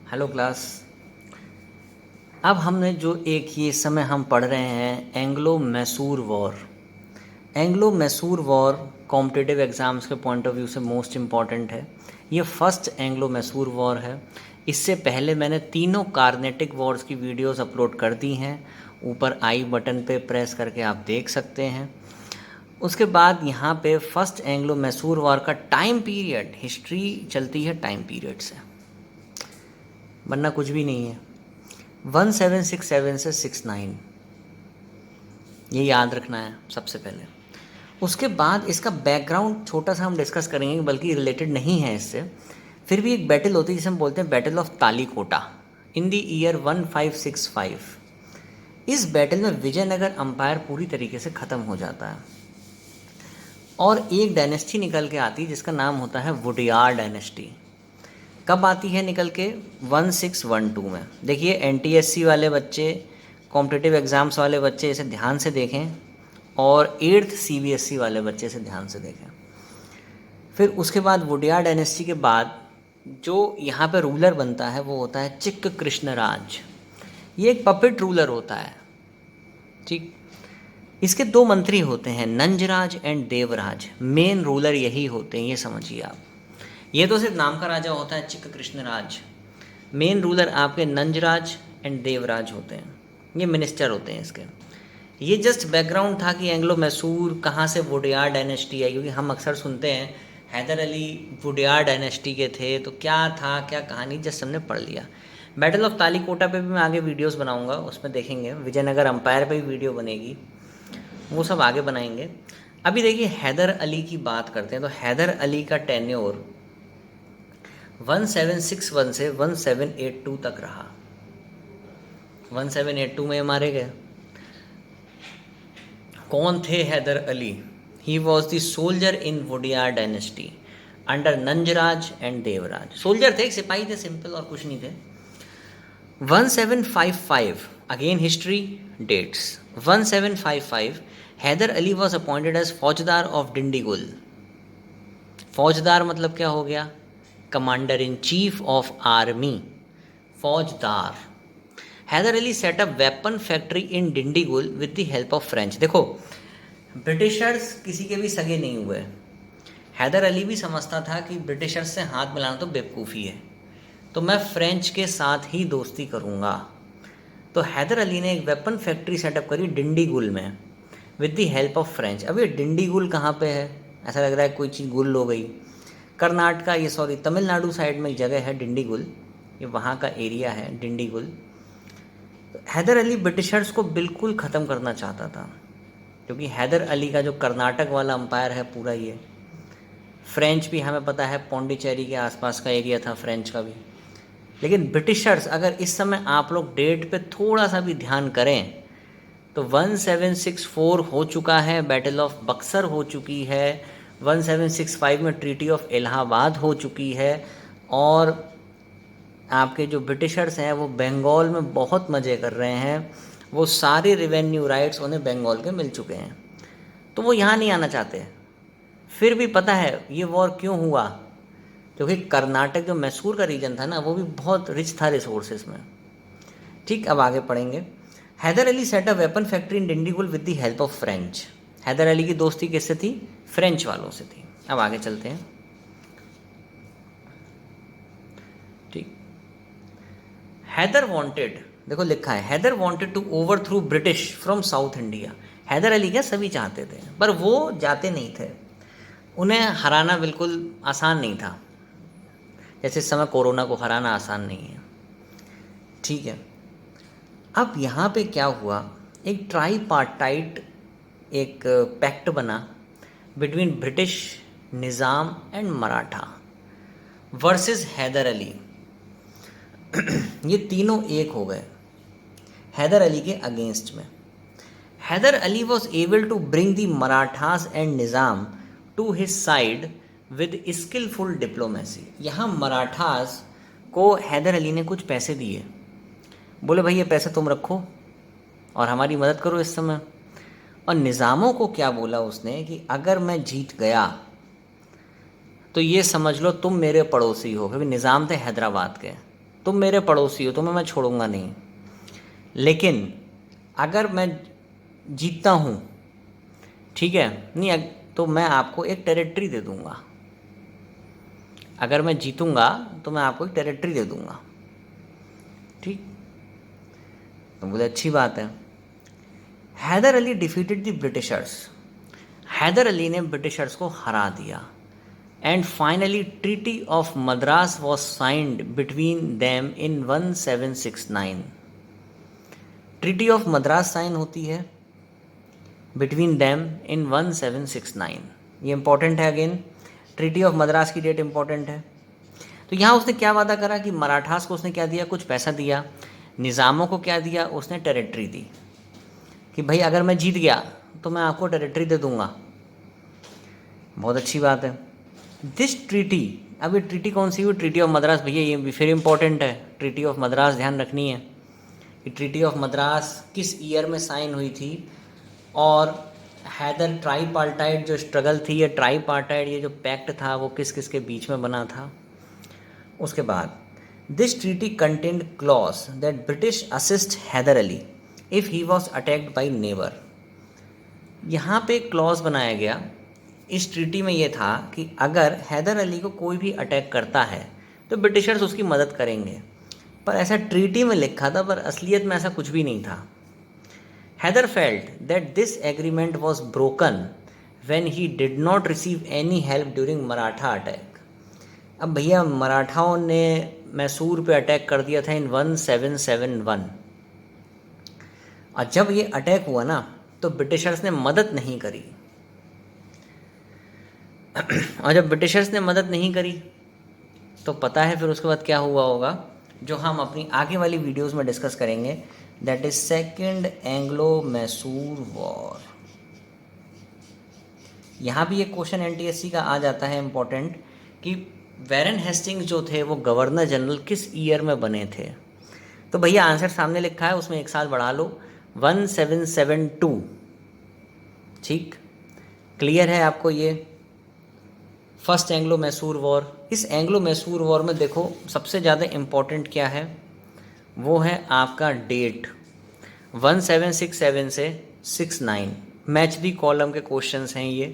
Hello class. अब हमने जो एक ये समय हम पढ़ रहे हैं Anglo Mysore war. Anglo Mysore war competitive exams के पॉइंट ऑफ व्यू से मोस्ट इम्पॉर्टेंट है। ये फर्स्ट एंग्लो मैसूर वॉर है। इससे पहले मैंने तीनों कार्नेटिक वॉर्स की वीडियोस अपलोड कर दी हैं, ऊपर आई बटन पे प्रेस करके आप देख सकते हैं। उसके बाद यहाँ पे फर्स्ट एंग्लो मैसूर वॉर का टाइम पीरियड, हिस्ट्री चलती है टाइम पीरियड से, वरना कुछ भी नहीं है। 1767 से 69, ये याद रखना है सबसे पहले। उसके बाद इसका बैकग्राउंड छोटा सा हम डिस्कस करेंगे, बल्कि रिलेटेड नहीं है इससे। फिर भी एक बैटल होती है जिसे हम बोलते हैं battle of Talikota in the year 1565। इस बैटल में विजयनगर अंपायर पूरी तरीके से ख़त्म हो जाता है और एक डायनेस्टी निकल के आती है जिसका नाम होता है वुडियार डायनेस्टी। कब आती है निकल के? 1612 में। देखिए एनटीएससी वाले बच्चे, कॉम्पिटिटिव एग्ज़ाम्स वाले बच्चे इसे ध्यान से देखें और 8th सीबीएसई वाले बच्चे इसे ध्यान से देखें। फिर उसके बाद वुडियार डायनेस्टी के बाद जो यहाँ पे रूलर बनता है वो होता है चिक्क कृष्णराज। ये एक पपेट रूलर होता है, ठीक। इसके दो मंत्री होते हैं, Nanjaraj and Devaraj. Main ruler यही होते हैं, ये समझिए आप। ये तो सिर्फ नाम का राजा होता है चिक्क कृष्णराज, मेन रूलर आपके नंजराज एंड देवराज होते हैं, ये मिनिस्टर होते हैं इसके। ये जस्ट बैकग्राउंड था कि एंग्लो मैसूर कहाँ से वुडियार डायनेस्टी है, क्योंकि हम अक्सर सुनते हैं हैदर अली वुडियार डायनेस्टी के थे, तो क्या था क्या कहानी, जस्ट हमने पढ़ लिया। बैटल ऑफ तालीकोटा पे भी मैं आगे वीडियोस बनाऊंगा, उसमें देखेंगे। विजयनगर अंपायर पे भी वीडियो बनेगी, वो सब आगे बनाएंगे। अभी देखिए हैदर अली की बात करते हैं। तो हैदर अली का टेन्योर 1761 से 1782 तक रहा। 1782 में मारे गए। कौन थे Hyder Ali? He was the soldier in Wodeyar dynasty under Nanjaraj and Devaraj. Soldier थे, एक सिपाही थे, सिंपल, और कुछ नहीं थे। 1755, again history dates. 1755 Hyder Ali was appointed as फौजदार ऑफ डिंडीगुल। फौजदार मतलब क्या हो गया? Commander in chief of army, फौजदार। Hyder Ali set up weapon factory in Dindigul with the help of French. देखो ब्रिटिशर्स किसी के भी सगे नहीं हुए। हैदर अली भी समझता था कि ब्रिटिशर्स से हाथ मिलाना तो बेवकूफ़ी है, तो मैं फ्रेंच के साथ ही दोस्ती करूँगा। तो हैदर अली ने एक वेपन फैक्ट्री सेटअप करी डिंडीगुल में with the help of French. अब ये डिंडीगुल कहाँ पे है? ऐसा लग रहा है कोई चीज़ गुल हो गई। कर्नाटका, ये सॉरी तमिलनाडु साइड में एक जगह है डिंडीगुल, ये वहाँ का एरिया है डिंडीगुल। तो हैदर अली ब्रिटिशर्स को बिल्कुल ख़त्म करना चाहता था, क्योंकि हैदर अली का जो कर्नाटक वाला अंपायर है पूरा, ये फ्रेंच भी हमें पता है पौंडीचेरी के आसपास का एरिया था फ्रेंच का भी। लेकिन ब्रिटिशर्स, अगर इस समय आप लोग डेट पे थोड़ा सा भी ध्यान करें तो 1764 हो चुका है, बैटल ऑफ बक्सर हो चुकी है, 1765 में ट्रीटी ऑफ इलाहाबाद हो चुकी है, और आपके जो ब्रिटिशर्स हैं वो बंगाल में बहुत मज़े कर रहे हैं। वो सारे रिवेन्यू राइट्स उन्हें बंगाल के मिल चुके हैं, तो वो यहाँ नहीं आना चाहते। फिर भी पता है ये वॉर क्यों हुआ? क्योंकि कर्नाटक जो मैसूर का रीजन था ना, वो भी बहुत रिच था रिसोर्सेज में, ठीक। अब आगे पढ़ेंगे। Hyder Ali set a weapon factory in Dindigul with the help of French. Hyder Ali की दोस्ती किससे थी? फ्रेंच वालों से थी। अब आगे चलते हैं, ठीक। हैदर वांटेड, देखो लिखा है Hyder wanted to overthrow British from South India. Hyder Ali क्या सभी चाहते थे, पर वो जाते नहीं थे। उन्हें हराना बिल्कुल आसान नहीं था, जैसे इस समय कोरोना को हराना आसान नहीं है, ठीक है। अब यहाँ पे क्या हुआ, एक ट्राईपार्टाइट एक पैक्ट बना between British Nizam and Maratha versus Hyder Ali. ये तीनों एक हो गए हैदर अली के अगेंस्ट में। Hyder Ali was able to bring the Marathas and Nizam to his side with skilful diplomacy. यहाँ मराठास को हैदर अली ने कुछ पैसे दिए, बोले भाई ये पैसे तुम रखो और हमारी मदद करो इस समय। और निज़ामों को क्या बोला उसने कि अगर मैं जीत गया तो ये समझ लो तुम मेरे पड़ोसी हो, क्योंकि निज़ाम थे हैदराबाद के। तुम मेरे पड़ोसी हो, तुम्हें मैं छोड़ूंगा नहीं, लेकिन अगर मैं जीतता हूँ, ठीक है, नहीं तो मैं आपको एक टेरिटरी दे दूंगा, अगर मैं जीतूंगा तो मैं आपको एक टेरिटरी दे दूंगा, ठीक। तो बोले अच्छी बात है। Hyder Ali defeated the Britishers, Hyder Ali ने ब्रिटिशर्स को हरा दिया। And finally treaty of Madras was signed between them in 1769। Treaty of Madras sign होती है बिटवीन देम इन 1769। ये इंपॉर्टेंट है, अगेन ट्रीटी ऑफ मद्रास की डेट इंपॉर्टेंट है। तो यहाँ उसने क्या वादा करा कि मराठास को उसने क्या दिया, कुछ पैसा दिया, निज़ामों को क्या दिया, उसने टेरिटरी दी कि भाई अगर मैं जीत गया तो मैं आपको टेरिटरी दे दूंगा। बहुत अच्छी बात है। दिस ट्रीटी, अब ये ट्रीटी कौन सी हुई, ट्रीटी ऑफ मद्रास, भैया ये भी फिर इंपॉर्टेंट है, ट्रीटी ऑफ मद्रास ध्यान रखनी है कि ट्रीटी ऑफ मद्रास किस ईयर में साइन हुई थी, और हैदर ट्राईपार्टाइट जो स्ट्रगल थी, ये ट्राईपार्टाइट ये जो पैक्ट था वो किस किस के बीच में बना था। उसके बाद this treaty contained clause that British assist Hyder Ali if he was attacked by neighbour. यहाँ पे क्लॉज बनाया गया इस ट्रीटी में ये था कि अगर हैदर अली को कोई भी अटैक करता है तो ब्रिटिशर्स उसकी मदद करेंगे, पर ऐसा ट्रीटी में लिखा था, पर असलियत में ऐसा कुछ भी नहीं था। Hyder felt that this agreement was broken when he did not receive any help during Maratha attack. अब भैया मराठाओं ने मैसूर पे अटैक कर दिया था इन 1771, और जब ये अटैक हुआ ना तो ब्रिटिशर्स ने मदद नहीं करी, और जब ब्रिटिशर्स ने मदद नहीं करी तो पता है फिर उसके बाद क्या हुआ होगा, जो हम अपनी आगे वाली वीडियोस में डिस्कस करेंगे, that is second Anglo Mysore war. यहाँ भी एक क्वेश्चन एनटीएससी का आ जाता है इम्पोर्टेंट कि वैरन हेस्टिंग्स जो थे वो गवर्नर जनरल किस ईयर में बने थे। तो भैया आंसर सामने लिखा है, उसमें एक साल बढ़ा लो, 1772। ठीक, क्लियर है आपको ये फर्स्ट एंग्लो मैसूर वॉर। इस एंग्लो मैसूर वॉर में देखो सबसे ज़्यादा इम्पॉर्टेंट क्या है, वो है आपका डेट 1767 से 69, मैच दी कॉलम के क्वेश्चंस हैं ये।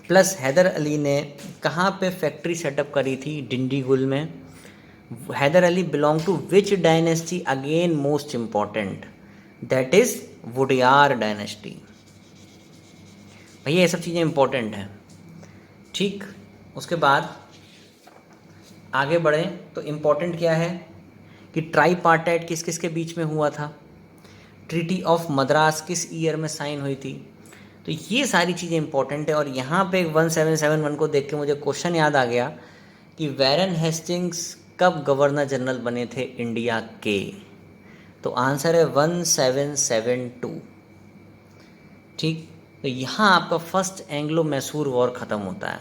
प्लस हैदर अली ने कहाँ पे फैक्ट्री सेटअप करी थी, डिंडीगुल में। Hyder Ali belong to which dynasty, again most important, that is Wodeyar dynasty. भैया ये सब चीज़ें इंपॉर्टेंट हैं, ठीक। उसके बाद आगे बढ़ें तो इम्पॉर्टेंट क्या है कि ट्राईपार्टाइट किस किस के बीच में हुआ था, ट्रीटी ऑफ मद्रास किस ईयर में साइन हुई थी। तो ये सारी चीज़ें इंपॉर्टेंट है। और यहाँ पे 1771 को देख के मुझे क्वेश्चन याद आ गया कि वैरन हेस्टिंग्स कब गवर्नर जनरल बने थे इंडिया के, तो आंसर है 1772, ठीक। तो यहाँ आपका फर्स्ट एंग्लो मैसूर वॉर ख़त्म होता है,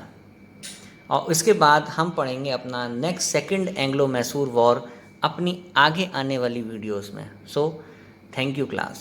और इसके बाद हम पढ़ेंगे अपना next second Anglo Mysore war अपनी आगे आने वाली वीडियोस में। So thank you class.